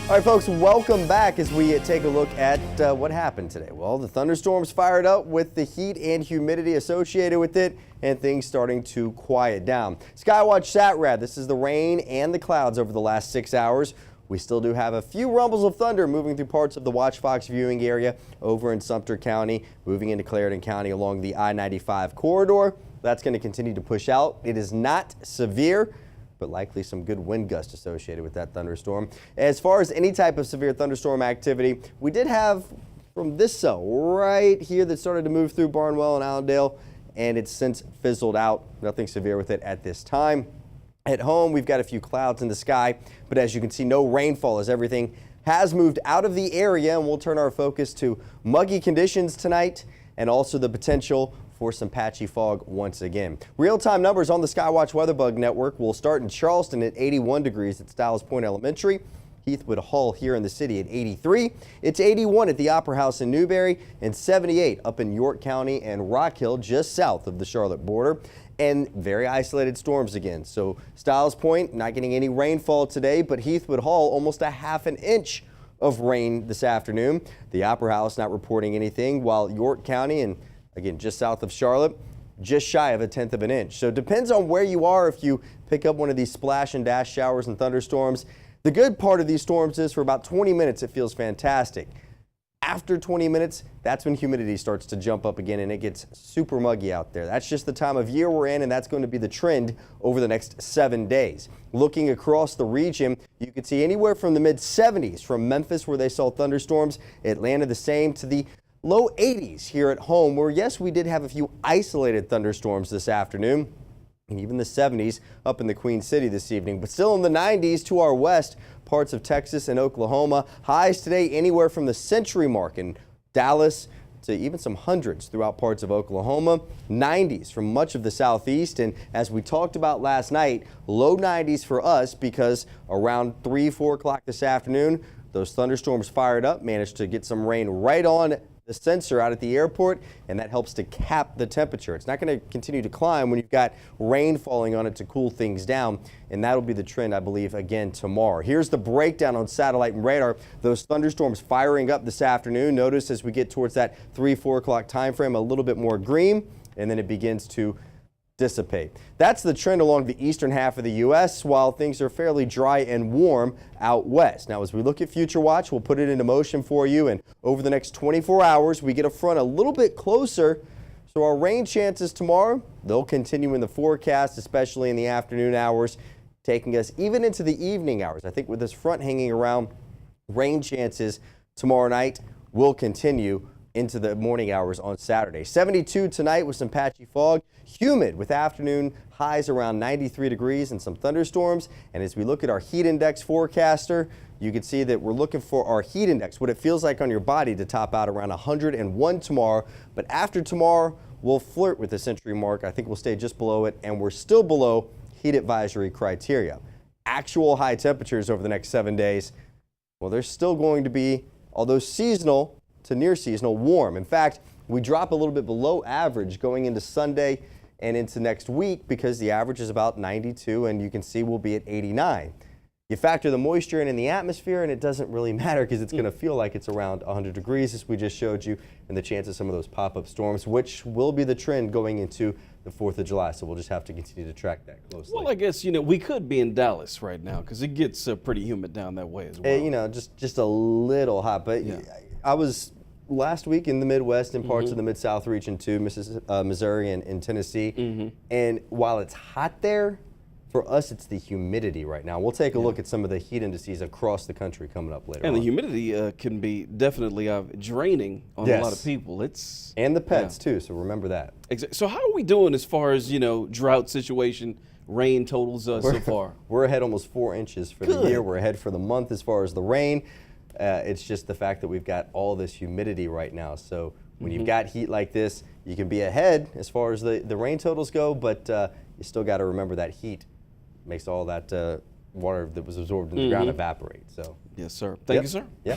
All right, folks, welcome back as we take a look at what happened today. Well, the thunderstorms fired up with the heat and humidity associated with it, and things starting to quiet down. Skywatch SATRAD, this is the rain and the clouds over the last 6 hours. We still do have a few rumbles of thunder moving through parts of the WACH Fox viewing area over in Sumter County, moving into Clarendon County along the I-95 corridor. That's going to continue to push out. It is not severe, but likely some good wind gust associated with that thunderstorm. As far as any type of severe thunderstorm activity, we did have from this cell right here that started to move through Barnwell and Allendale, and it's since fizzled out. Nothing severe with it at this time. At home, we've got a few clouds in the sky, but as you can see, no rainfall as everything has moved out of the area, and we'll turn our focus to muggy conditions tonight and also the potential for some patchy fog once again. Real-time numbers on the Skywatch WeatherBug Network will start in Charleston at 81 degrees at Stiles Point Elementary. Heathwood Hall here in the city at 83. It's 81 at the Opera House in Newberry and 78 up in York County and Rock Hill just south of the Charlotte border. And very isolated storms again. So Stiles Point not getting any rainfall today, but Heathwood Hall almost a half an inch of rain this afternoon. The Opera House not reporting anything, while York County and again, just south of Charlotte, just shy of a tenth of an inch. So it depends on where you are if you pick up one of these splash and dash showers and thunderstorms. The good part of these storms is for about 20 minutes, it feels fantastic. After 20 minutes, that's when humidity starts to jump up again and it gets super muggy out there. That's just the time of year we're in, and that's going to be the trend over the next 7 days. Looking across the region, you could see anywhere from the mid-70s from Memphis, where they saw thunderstorms, Atlanta the same, to the low 80s here at home, where yes, we did have a few isolated thunderstorms this afternoon, and even the 70s up in the Queen City this evening, but still in the 90s to our west, parts of Texas and Oklahoma. Highs today anywhere from the century mark in Dallas to even some hundreds throughout parts of Oklahoma. 90s from much of the southeast, and as we talked about last night, low 90s for us because around 3-4 o'clock this afternoon, those thunderstorms fired up, managed to get some rain right on the sensor out at the airport, and that helps to cap the temperature. It's not going to continue to climb when you've got rain falling on it to cool things down, and that'll be the trend, I believe, again tomorrow. Here's the breakdown on satellite and radar. Those thunderstorms firing up this afternoon. Notice as we get towards that 3-4 o'clock time frame, a little bit more green, and then it begins to dissipate. That's the trend along the eastern half of the U.S., while things are fairly dry and warm out west. Now, as we look at Future Watch, we'll put it into motion for you, and over the next 24 hours, we get a front a little bit closer. So our rain chances tomorrow, they'll continue in the forecast, especially in the afternoon hours, taking us even into the evening hours. I think with this front hanging around, rain chances tomorrow night will continue into the morning hours on Saturday. 72 tonight with some patchy fog. Humid with afternoon highs around 93 degrees and some thunderstorms. And as we look at our heat index forecaster, you can see that we're looking for our heat index, what it feels like on your body, to top out around 101 tomorrow. But after tomorrow, we'll flirt with the century mark. I think we'll stay just below it, and we're still below heat advisory criteria. Actual high temperatures over the next 7 days, well, they're still going to be, although seasonal to near seasonal, warm. In fact, we drop a little bit below average going into Sunday and into next week because the average is about 92, and you can see we'll be at 89. You factor the moisture in the atmosphere, and it doesn't really matter because it's going to feel like it's around 100 degrees, as we just showed you, and the chance of some of those pop-up storms, which will be the trend going into the 4th of July. So we'll just have to continue to track that closely. Well, I guess, we could be in Dallas right now because it gets pretty humid down that way as well. Just a little hot. But yeah. I was last week in the Midwest and parts of the Mid-South region too, Missouri and Tennessee. And while it's hot there, for us, it's the humidity right now. We'll take a look at some of the heat indices across the country coming up later on. And the humidity can be definitely draining on a lot of people. And the pets too, so remember that. So how are we doing as far as, drought situation, rain totals so far? We're ahead almost 4 inches for the year. We're ahead for the month as far as the rain. It's just the fact that we've got all this humidity right now. So when you've got heat like this, you can be ahead as far as the rain totals go, but you still got to remember that heat makes all that water that was absorbed in the ground evaporate. So yes, sir. Thank you, sir. Yeah.